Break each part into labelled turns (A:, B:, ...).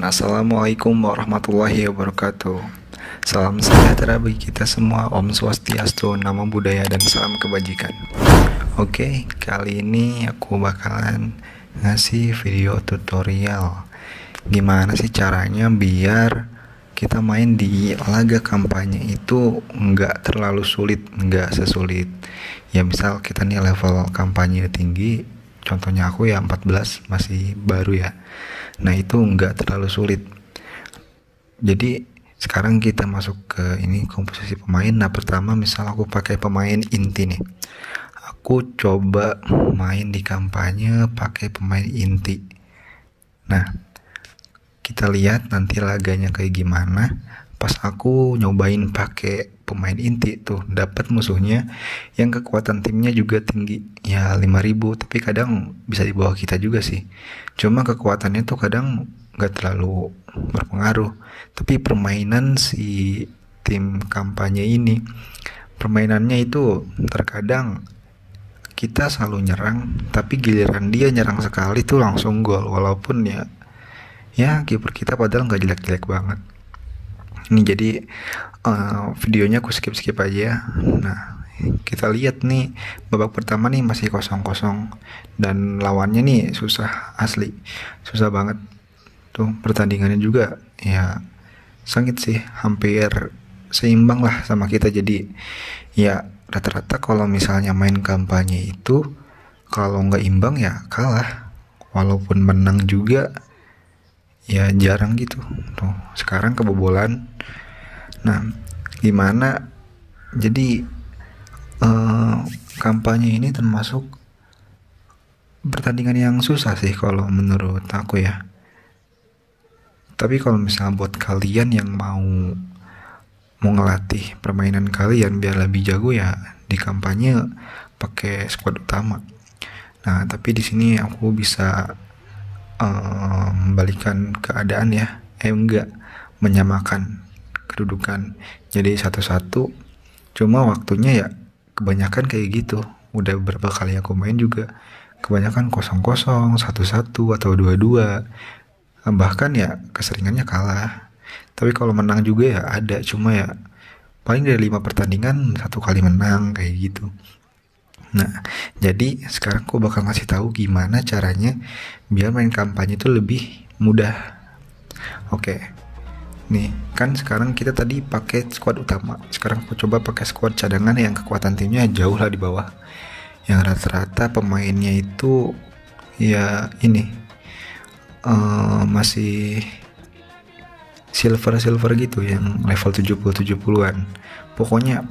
A: Assalamualaikum warahmatullahi wabarakatuh. Salam sejahtera bagi kita semua. Om Swastiastu, Namo Buddhaya, dan salam kebajikan. Oke, kali ini aku bakalan ngasih video tutorial gimana sih caranya biar kita main di laga kampanye itu nggak terlalu sulit, nggak sesulit ya. Misal kita nih level kampanye tinggi, contohnya aku ya 14, masih baru ya. Nah itu nggak terlalu sulit. Jadi sekarang kita masuk ke ini komposisi pemain. Nah pertama misal aku pakai pemain inti nih, aku coba main di kampanye pakai pemain inti. Nah kita lihat nanti laganya kayak gimana. Pas aku nyobain pakai pemain inti tuh, dapat musuhnya yang kekuatan timnya juga tinggi ya 5000, tapi kadang bisa di bawah kita juga sih. Cuma kekuatannya tuh kadang nggak terlalu berpengaruh. Tapi permainan si tim kampanye ini, permainannya itu terkadang kita selalu nyerang, tapi giliran dia nyerang sekali tuh langsung gol, walaupun ya kiper kita padahal nggak jelek-jelek banget. Ini jadi videonya aku skip aja. Nah kita lihat nih, babak pertama nih masih 0-0 dan lawannya nih susah, asli susah banget tuh. Pertandingannya juga ya sengit sih, hampir seimbang lah sama kita. Jadi ya rata-rata kalau misalnya main kampanye itu kalau nggak imbang ya kalah, walaupun menang juga ya jarang gitu tuh. Sekarang kebobolan. Nah gimana, jadi kampanye ini termasuk pertandingan yang susah sih kalau menurut aku ya. Tapi kalau misalnya buat kalian yang mau ngelatih permainan kalian biar lebih jago ya, di kampanye pakai squad utama. Nah tapi di sini aku bisa membalikan keadaan ya, enggak, menyamakan kedudukan jadi 1-1. Cuma waktunya ya kebanyakan kayak gitu. Udah beberapa kali aku main juga kebanyakan 0-0, 1-1 atau 2-2, bahkan ya keseringannya kalah. Tapi kalau menang juga ya ada, cuma ya paling dari 5 pertandingan 1 kali menang kayak gitu. Nah jadi sekarang aku bakal ngasih tahu gimana caranya biar main kampanye itu lebih mudah. Oke, nih kan sekarang kita tadi pakai squad utama, sekarang aku coba pakai squad cadangan yang kekuatan timnya jauh lah di bawah, yang rata-rata pemainnya itu ya ini masih silver gitu, yang level 70-70an. Pokoknya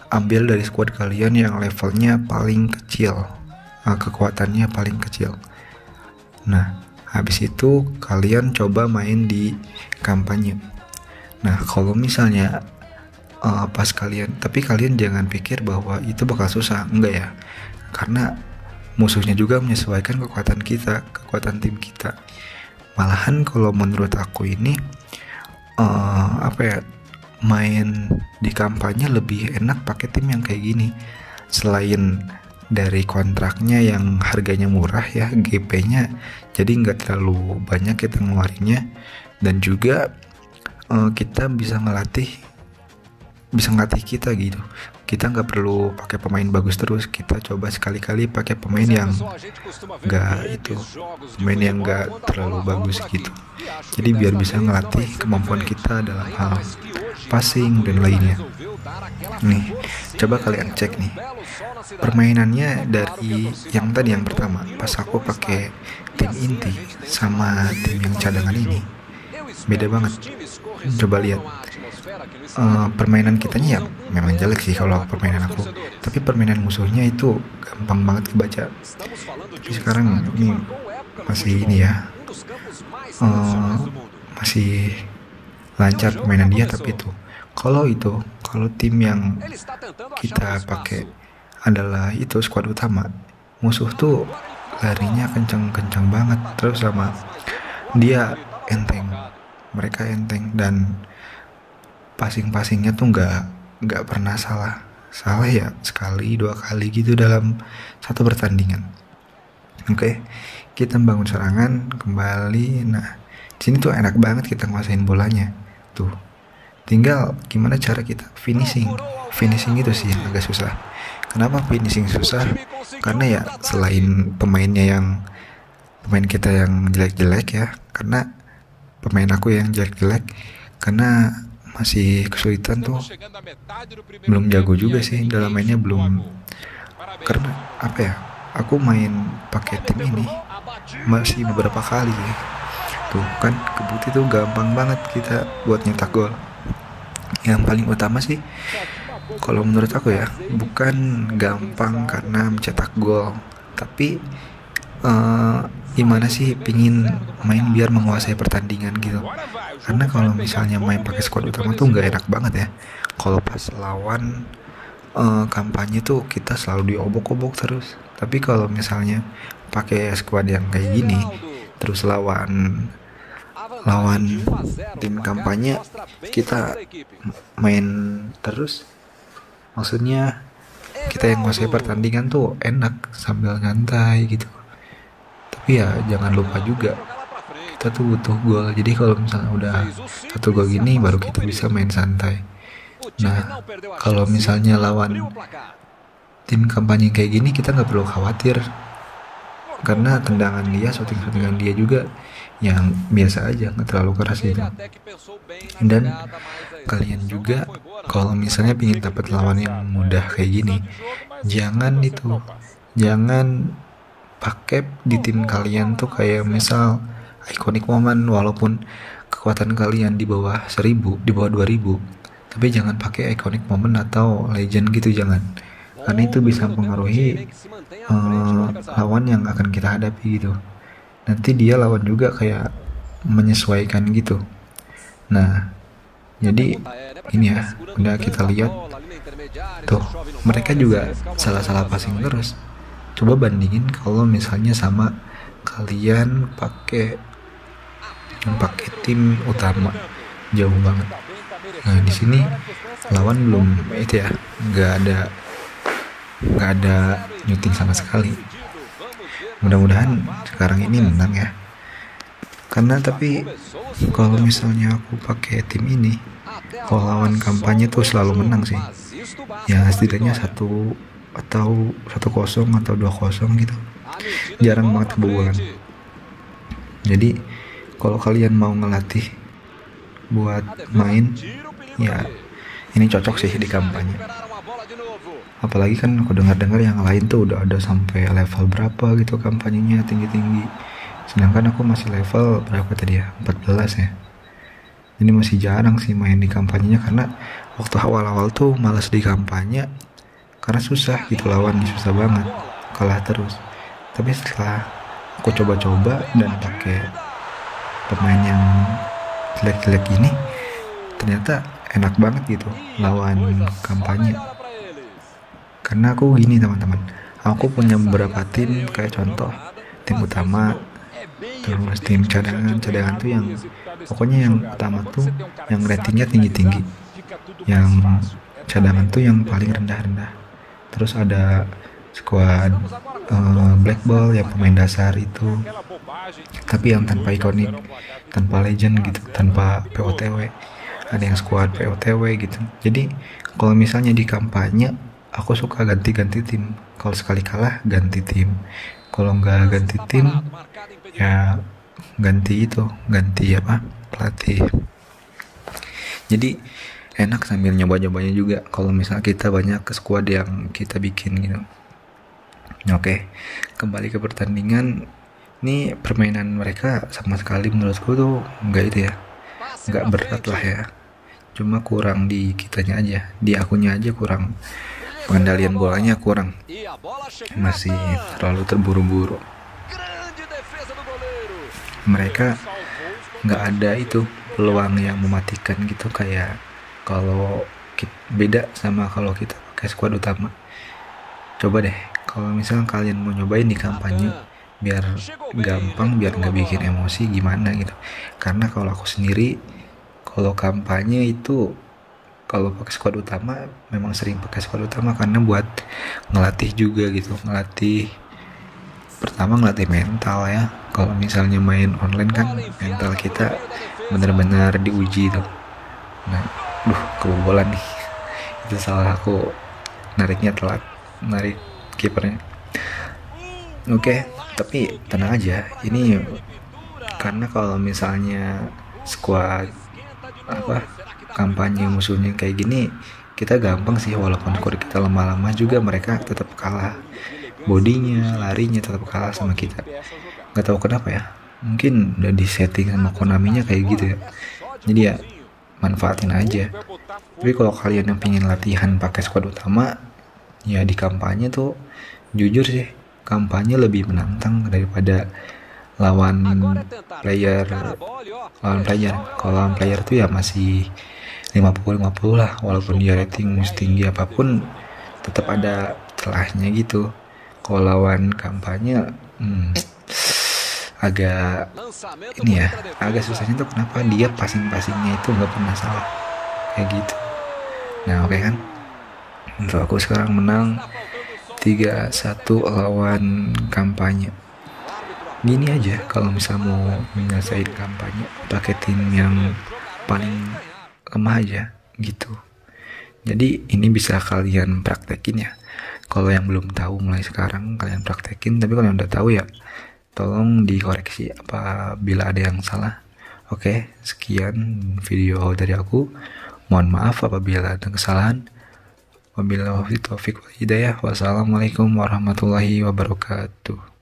A: ambil dari squad kalian yang levelnya paling kecil, kekuatannya paling kecil. Nah habis itu kalian coba main di kampanye. Nah kalau misalnya pas kalian, tapi kalian jangan pikir bahwa itu bakal susah, enggak ya, karena musuhnya juga menyesuaikan kekuatan kita, kekuatan tim kita. Malahan kalau menurut aku ini main di kampanye lebih enak pakai tim yang kayak gini. Selain dari kontraknya yang harganya murah ya, GP-nya jadi nggak terlalu banyak kita ngeluarinnya, dan juga kita bisa ngelatih kita gitu. Kita nggak perlu pakai pemain bagus terus, kita coba sekali-kali pakai pemain yang pemain yang nggak terlalu bagus gitu. Jadi biar bisa ngelatih kemampuan kita dalam hal passing dan lainnya. Nih coba kalian cek nih permainannya dari yang tadi, yang pertama pas aku pakai tim inti sama tim yang cadangan ini beda banget. Coba lihat permainan kitanya ya memang jelek sih kalau permainan aku, tapi permainan musuhnya itu gampang banget kebaca. Tapi sekarang ini masih ini ya, masih lancar permainan dia. Tapi kalau tim yang kita pakai adalah itu squad utama, musuh tuh larinya kencang banget, terus sama dia enteng, mereka enteng, dan passingnya tuh nggak pernah salah ya, sekali 2 kali gitu dalam satu pertandingan. Oke, kita bangun serangan kembali. Nah Sini tuh enak banget kita nguasain bolanya. Tuh, tinggal gimana cara kita finishing. Finishing itu sih yang agak susah. Kenapa finishing susah? Karena ya selain pemain kita yang jelek-jelek ya, karena pemain aku yang jelek-jelek, karena masih kesulitan tuh, belum jago juga sih dalam mainnya, belum. Karena apa ya, aku main pakai tim ini masih beberapa kali ya. Tuh kan kebukti tuh gampang banget kita buat nyetak gol. Yang paling utama sih kalau menurut aku ya, bukan gampang karena mencetak gol, tapi gimana sih pingin main biar menguasai pertandingan gitu. Karena kalau misalnya main pakai squad utama tuh nggak enak banget ya. Kalau pas lawan kampanye tuh kita selalu diobok-obok terus. Tapi kalau misalnya pakai squad yang kayak gini, terus lawan tim kampanye, kita main terus, maksudnya kita yang nguasai pertandingan tuh enak sambil nyantai gitu. Tapi ya jangan lupa juga kita tuh butuh gol. Jadi kalau misalnya udah satu gol gini baru kita bisa main santai. Nah, kalau misalnya lawan tim kampanye kayak gini, kita nggak perlu khawatir karena tendangan dia, shooting-shootingan dia juga yang biasa aja, nggak terlalu keras gitu. Dan kalian juga kalau misalnya pingin dapat lawan yang mudah kayak gini, jangan pakai di tim kalian tuh kayak misal iconic moment, walaupun kekuatan kalian di bawah 1000, di bawah 2000, tapi jangan pakai iconic moment atau legend gitu, jangan. Karena itu bisa mempengaruhi lawan yang akan kita hadapi gitu. Nanti dia lawan juga kayak menyesuaikan gitu. Nah, jadi ini ya, udah kita lihat tuh, mereka juga salah-salah passing terus. Coba bandingin kalau misalnya sama kalian pakai tim utama, jauh banget. Nah, di sini lawan belum itu ya, nggak ada nyuting sama sekali. Mudah-mudahan sekarang ini menang ya. Karena tapi kalau misalnya aku pakai tim ini, kalau lawan kampanye tuh selalu menang sih. Ya setidaknya 1-0 atau 2-0 gitu. Jarang banget kebobolan. Jadi kalau kalian mau ngelatih buat main, ya ini cocok sih di kampanye. Apalagi kan aku dengar yang lain tuh udah ada sampai level berapa gitu kampanyenya, tinggi-tinggi. Sedangkan aku masih level berapa tadi ya, 14 ya. Ini masih jarang sih main di kampanyenya, karena waktu awal-awal tuh malas di kampanye karena susah gitu, lawannya susah banget, kalah terus. Tapi setelah aku coba-coba dan pakai pemain yang jelek-jelek ini, ternyata enak banget gitu lawan kampanye. Karena aku gini teman-teman, aku punya beberapa tim, kayak contoh tim utama, terus tim cadangan tuh yang pokoknya yang utama tuh yang ratingnya tinggi-tinggi, yang cadangan tuh yang paling rendah-rendah. Terus ada squad black ball yang pemain dasar itu, tapi yang tanpa ikonik, tanpa legend gitu, tanpa POTW. Ada yang squad POTW gitu. Jadi kalau misalnya di kampanye, aku suka ganti-ganti tim. Kalau sekali kalah ganti tim, kalau nggak ganti tim ya ganti pelatih. Jadi enak sambil nyoba-nyobanya juga kalau misalnya kita banyak ke squad yang kita bikin gitu. Oke, kembali ke pertandingan. Ini permainan mereka sama sekali menurutku tuh nggak berat lah ya. Cuma kurang di kitanya aja, di akunya aja kurang. Pengendalian bolanya kurang, masih terlalu terburu-buru. Mereka nggak ada itu peluang yang mematikan gitu, kayak kalau beda sama kalau kita pakai skuad utama. Coba deh kalau misalnya kalian mau nyobain di kampanye biar gampang, biar nggak bikin emosi gimana gitu. Karena kalau aku sendiri, kalau kampanye itu kalau pakai squad utama memang sering pakai squad utama karena buat ngelatih juga gitu, ngelatih mental ya, Kalau misalnya main online kan mental kita benar-benar diuji tuh. Nah, kebobolan nih. Itu salah aku, nariknya telat, narik kipernya. Oke, tapi tenang aja. Ini karena kalau misalnya squad kampanye musuhnya kayak gini, kita gampang sih, walaupun skor kita lama-lama juga mereka tetap kalah. Bodinya, larinya tetap kalah sama kita. Gak tahu kenapa ya. Mungkin udah di setting sama Konaminya kayak gitu ya. Jadi ya manfaatin aja. Tapi kalau kalian yang pengen latihan pakai squad utama, ya di kampanye tuh jujur sih, kampanye lebih menantang daripada lawan player. Kalau lawan player tuh ya masih 50-50 lah, walaupun dia rating setinggi apapun tetap ada celahnya gitu. Kalau lawan kampanye agak susahnya tuh kenapa dia passingnya itu nggak pernah salah kayak gitu. Nah oke kan, untuk aku sekarang menang 3-1 lawan kampanye. Gini aja, kalau misal mau menyelesaikan kampanye pakai tim yang paling lemah aja gitu. Jadi ini bisa kalian praktekin ya. Kalau yang belum tahu mulai sekarang kalian praktekin, tapi kalau yang udah tahu ya tolong dikoreksi apabila ada yang salah. Oke, sekian video dari aku. Mohon maaf apabila ada kesalahan. Wabillahi taufiq wal hidayah. Wassalamualaikum warahmatullahi wabarakatuh.